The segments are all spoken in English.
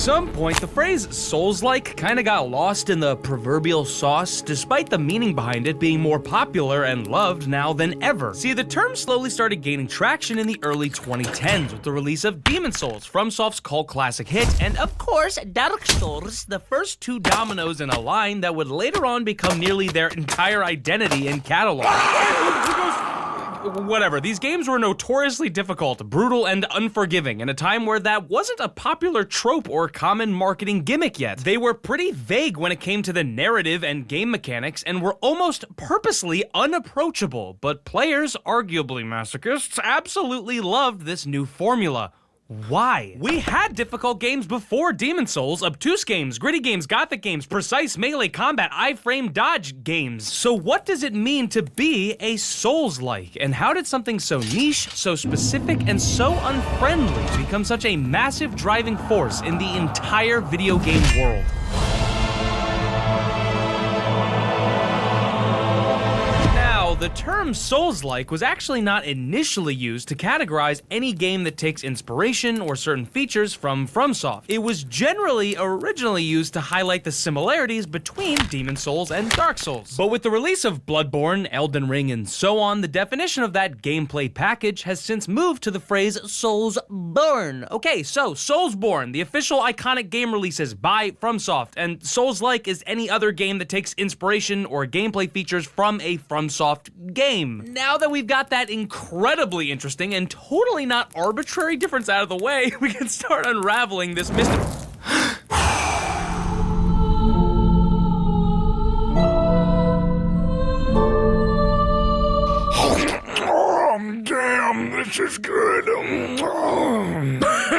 some point, the phrase Souls-like kinda got lost in the proverbial sauce, despite the meaning behind it being more popular and loved now than ever. See, the term slowly started gaining traction in the early 2010s with the release of Demon's Souls, FromSoft's cult classic hit, and of course, Dark Souls, the first two dominoes in a line that would later on become nearly their entire identity and catalog. Whatever, these games were notoriously difficult, brutal, and unforgiving in a time where that wasn't a popular trope or common marketing gimmick yet. They were pretty vague when it came to the narrative and game mechanics and were almost purposely unapproachable, but players, arguably masochists, absolutely loved this new formula. Why? We had difficult games before Demon's Souls, obtuse games, gritty games, gothic games, precise melee combat, iframe dodge games. So what does it mean to be a Souls-like? And how did something so niche, so specific, and so unfriendly become such a massive driving force in the entire video game world? The term Souls-like was actually not initially used to categorize any game that takes inspiration or certain features from FromSoft. It was originally used to highlight the similarities between Demon's Souls and Dark Souls. But with the release of Bloodborne, Elden Ring, and so on, the definition of that gameplay package has since moved to the phrase Soulsborne. Okay, so Soulsborne, the official iconic game releases by FromSoft, and Souls-like is any other game that takes inspiration or gameplay features from a FromSoft game. Now that we've got that incredibly interesting and totally not arbitrary difference out of the way, we can start unraveling this mystery. Damn, this is good.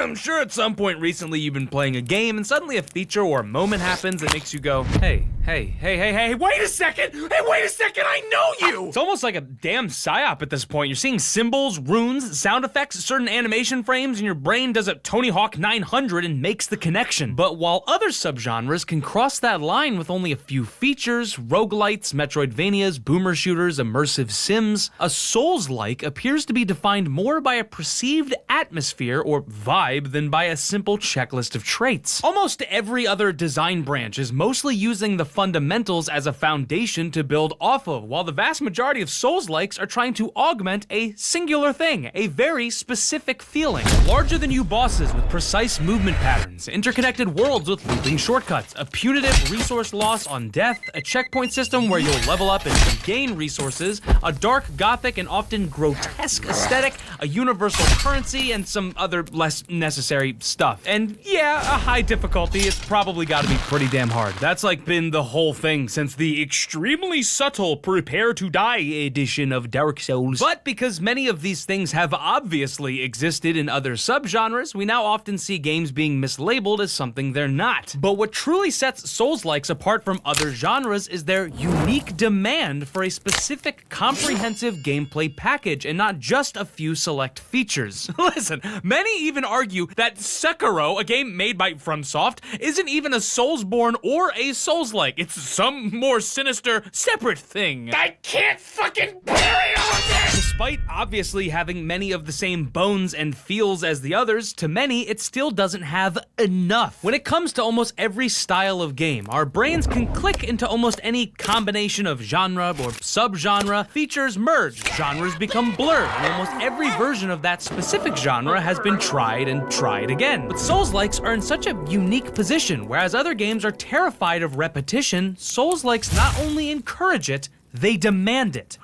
I'm sure at some point recently you've been playing a game and suddenly a feature or a moment happens that makes you go, hey, wait a second, I know you! It's almost like a damn psyop at this point. You're seeing symbols, runes, sound effects, certain animation frames, and your brain does a Tony Hawk 900 and makes the connection. But while other subgenres can cross that line with only a few features, roguelites, Metroidvanias, boomer shooters, immersive sims, a Souls-like appears to be defined more by a perceived atmosphere or vibe than by a simple checklist of traits. Almost every other design branch is mostly using the fundamentals as a foundation to build off of, while the vast majority of Souls-likes are trying to augment a singular thing, a very specific feeling. Larger-than-you bosses with precise movement patterns, interconnected worlds with looping shortcuts, a punitive resource loss on death, a checkpoint system where you'll level up and gain resources, a dark, gothic, and often grotesque aesthetic, a universal currency, and some other less necessary stuff. And yeah, a high difficulty, it's probably gotta be pretty damn hard. That's like been the whole thing since the extremely subtle Prepare to Die edition of Dark Souls. But because many of these things have obviously existed in other subgenres, we now often see games being mislabeled as something they're not. But what truly sets Souls-likes apart from other genres is their unique demand for a specific comprehensive gameplay package and not just a few select features. Listen, many even argue that Sekiro, a game made by FromSoft, isn't even a Soulsborne or a Souls-like. It's some more sinister, separate thing. I can't fucking bury all of this! Despite obviously having many of the same bones and feels as the others, to many it still doesn't have enough. When it comes to almost every style of game, our brains can click into almost any combination of genre or subgenre. Features merge, genres become blurred, and almost every version of that specific genre has been tried and tried again. But Souls-likes are in such a unique position, whereas other games are terrified of repetition, Souls-likes not only encourage it, they demand it.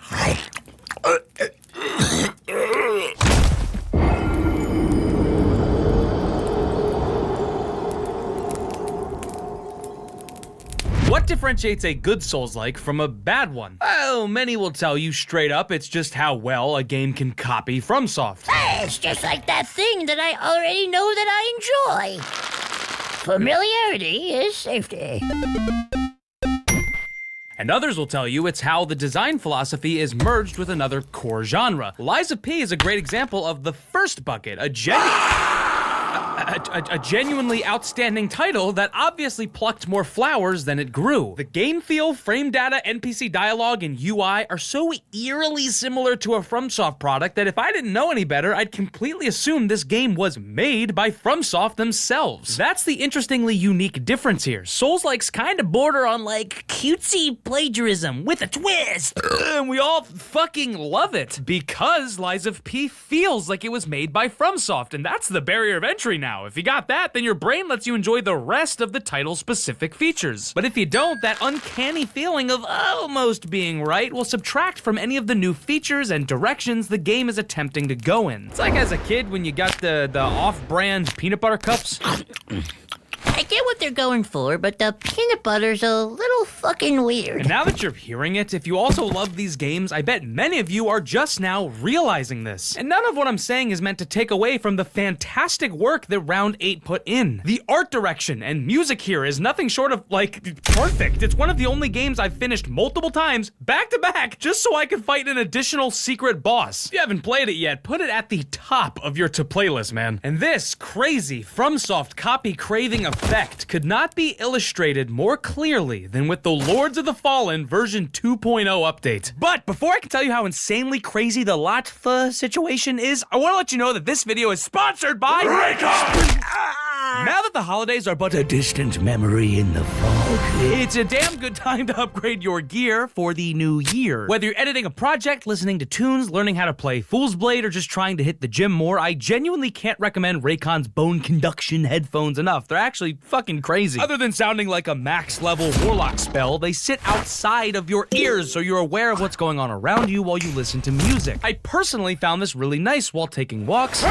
What differentiates a good Souls-like from a bad one? Oh, many will tell you straight up it's just how well a game can copy FromSoft. Hey, it's just like that thing that I already know that I enjoy. Familiarity is safety. And others will tell you it's how the design philosophy is merged with another core genre. Lies of P is a great example of the first bucket, a genuine... A genuinely outstanding title that obviously plucked more flowers than it grew. The game feel, frame data, NPC dialogue, and UI are so eerily similar to a FromSoft product that if I didn't know any better, I'd completely assume this game was made by FromSoft themselves. That's the interestingly unique difference here. Souls-like's kinda border on like cutesy plagiarism with a twist. And we all fucking love it because Lies of P feels like it was made by FromSoft, and that's the barrier of entry now. If you got that, then your brain lets you enjoy the rest of the title's specific features. But if you don't, that uncanny feeling of almost being right will subtract from any of the new features and directions the game is attempting to go in. It's like as a kid when you got the off-brand peanut butter cups. I get what they're going for, but the peanut butter's a little fucking weird. And now that you're hearing it, if you also love these games, I bet many of you are just now realizing this. And none of what I'm saying is meant to take away from the fantastic work that Round 8 put in. The art direction and music here is nothing short of, like, perfect. It's one of the only games I've finished multiple times, back to back, just so I could fight an additional secret boss. If you haven't played it yet, put it at the top of your to-playlist, man. And this crazy FromSoft copy-craving effect could not be illustrated more clearly than with the Lords of the Fallen version 2.0 update. But before I can tell you how insanely crazy the Latfa situation is, I want to let you know that this video is sponsored by Raycon! Now that the holidays are but a distant memory in the fog, it's a damn good time to upgrade your gear for the new year. Whether you're editing a project, listening to tunes, learning how to play Fool's Blade, or just trying to hit the gym more, I genuinely can't recommend Raycon's bone conduction headphones enough. They're actually fucking crazy. Other than sounding like a max level warlock spell, they sit outside of your ears so you're aware of what's going on around you while you listen to music. I personally found this really nice while taking walks.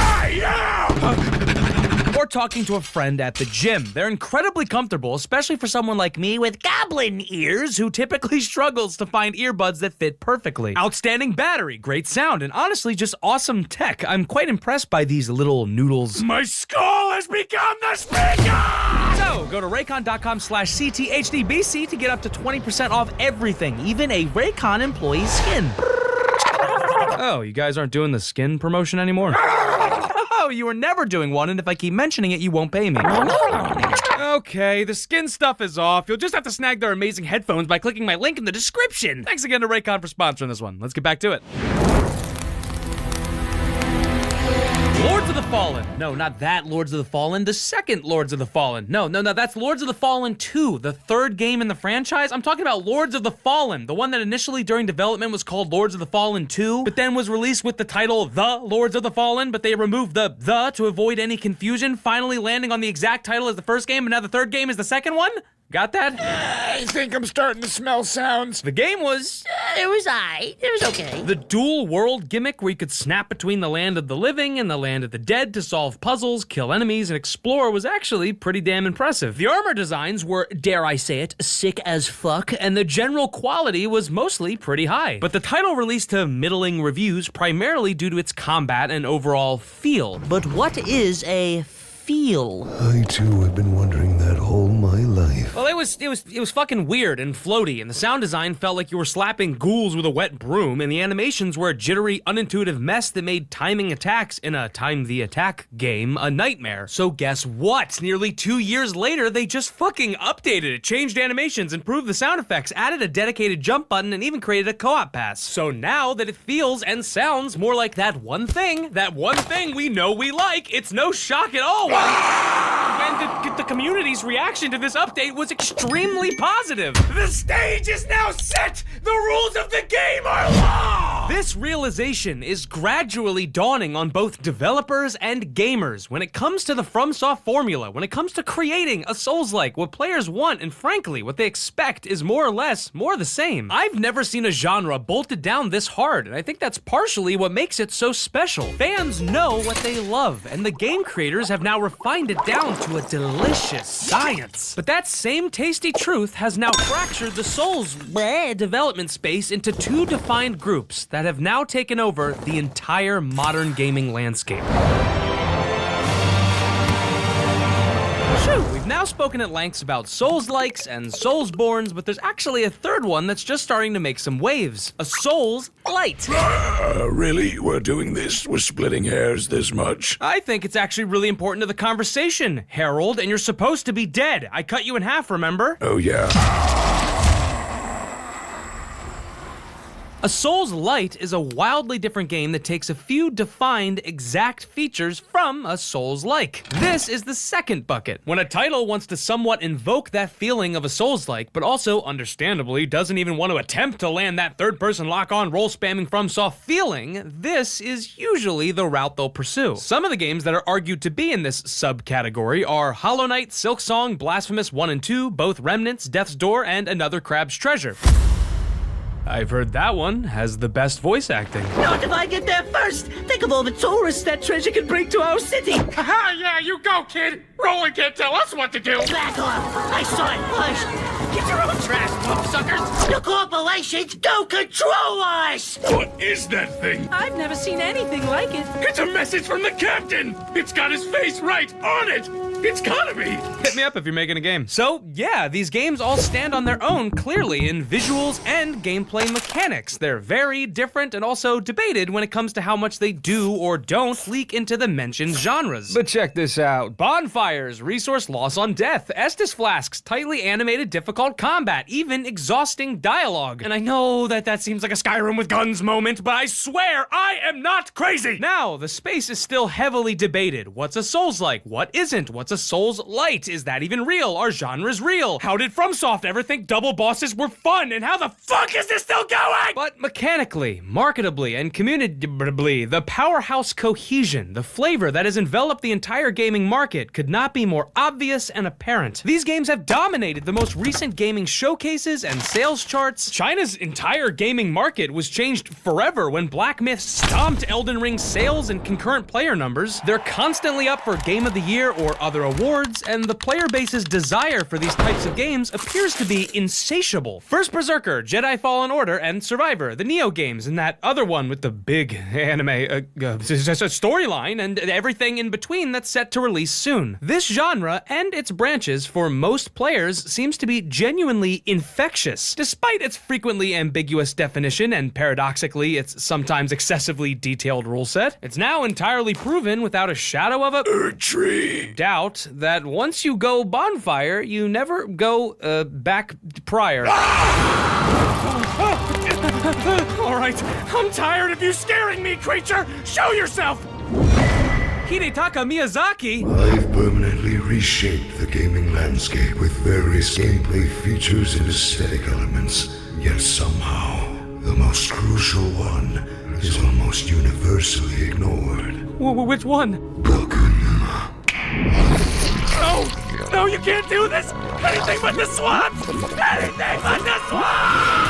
Or talking to a friend at the gym. They're incredibly comfortable, especially for someone like me with goblin ears who typically struggles to find earbuds that fit perfectly. Outstanding battery, great sound, and honestly just awesome tech. I'm quite impressed by these little noodles. My skull has become the speaker! So, go to raycon.com/CTHDBC to get up to 20% off everything, even a Raycon employee's skin. Oh, you guys aren't doing the skin promotion anymore? Oh, you were never doing one, and if I keep mentioning it, you won't pay me. Okay, the skin stuff is off. You'll just have to snag their amazing headphones by clicking my link in the description. Thanks again to Raycon for sponsoring this one. Let's get back to it. Lords of the Fallen. No, not that Lords of the Fallen. The second Lords of the Fallen. No, that's Lords of the Fallen 2, the third game in the franchise. I'm talking about Lords of the Fallen, the one that initially during development was called Lords of the Fallen 2, but then was released with the title The Lords of the Fallen, but they removed the to avoid any confusion, finally landing on the exact title as the first game, and now the third game is the second one? Got that? I think I'm starting to smell sounds. The game was... It was okay. The dual world gimmick where you could snap between the land of the living and the land of the dead to solve puzzles, kill enemies, and explore was actually pretty damn impressive. The armor designs were, dare I say it, sick as fuck, and the general quality was mostly pretty high. But the title released to middling reviews primarily due to its combat and overall feel. But what is a feel? I too have been wondering that all my life. Well, it was fucking weird and floaty, and the sound design felt like you were slapping ghouls with a wet broom, and the animations were a jittery, unintuitive mess that made timing attacks in a Time the Attack game a nightmare. So guess what? Nearly 2 years later, they just fucking updated it, changed animations, improved the sound effects, added a dedicated jump button, and even created a co-op pass. So now that it feels and sounds more like that one thing we know we like, it's no shock at all. And the community's reaction to this update was extremely positive. The stage is now set! The rules of the game are law! This realization is gradually dawning on both developers and gamers. When it comes to the FromSoft formula, when it comes to creating a Souls-like, what players want and frankly, what they expect is more or less more the same. I've never seen a genre bolted down this hard, and I think that's partially what makes it so special. Fans know what they love, and the game creators have now refined it down to a delicious science. But that same tasty truth has now fractured the Souls development space into two defined groups that have now taken over the entire modern gaming landscape. We've now now spoken at lengths about Souls-likes and Soulsborns, but there's actually a third one that's just starting to make some waves. A Souls-lite. Really? We're doing this? We're splitting hairs this much? I think it's actually really important to the conversation, Harold, and you're supposed to be dead. I cut you in half, remember? Oh, yeah. A Souls-lite is a wildly different game that takes a few defined exact features from a Souls-like. This is the second bucket. When a title wants to somewhat invoke that feeling of a Souls-like, but also, understandably, doesn't even want to attempt to land that third-person lock-on role-spamming FromSoft feeling, this is usually the route they'll pursue. Some of the games that are argued to be in this subcategory are Hollow Knight, Silksong, Blasphemous 1 and 2, both Remnants, Death's Door, and Another Crab's Treasure. I've heard that one has the best voice acting. Not if I get there first! Think of all the tourists that treasure can bring to our city! Ha! Yeah, you go, kid. Roland can't tell us what to do. Back off! I saw it first! Get your own trash, suckers. The corporations don't control us! What is that thing? I've never seen anything like it. It's a message from the captain. It's got his face right on it. It's gotta be. Hit me up if you're making a game. So, yeah, these games all stand on their own clearly in visuals and gameplay mechanics. They're very different and also debated when it comes to how much they do or don't leak into the mentioned genres. But check this out. Bonfires, resource loss on death, Estus flasks, tightly animated difficult combat, even exhausting dialogue. And I know that seems like a Skyrim with guns moment, but I swear I am not crazy! Now, the space is still heavily debated. What's a Souls-like? What isn't? What's a Souls-lite? Is that even real? Are genres real? How did FromSoft ever think double bosses were fun? And how the fuck is this still going? But mechanically, marketably, and communicatively, the powerhouse cohesion, the flavor that has enveloped the entire gaming market could not be more obvious and apparent. These games have dominated the most recent gaming showcases and sales charts. China's entire gaming market was changed forever when Black Myth stomped Elden Ring's sales and concurrent player numbers. They're constantly up for Game of the Year or other awards, and the player base's desire for these types of games appears to be insatiable. First Berserker, Jedi Fallen Order, and Survivor, the Neo games, and that other one with the big anime storyline and everything in between that's set to release soon. This genre and its branches for most players seems to be genuinely infectious, despite its frequently ambiguous definition and paradoxically its sometimes excessively detailed rule set. It's now entirely proven without a shadow of a Tree. doubt that once you go bonfire, you never go back prior. All right, I'm tired of you scaring me, creature. Show yourself. Hidetaka Miyazaki? I've permanently reshaped the gaming landscape with various gameplay features and aesthetic elements. Yet somehow, the most crucial one is almost universally ignored. Which one? No, you can't do this. Anything but the swamp. Anything but the swamp.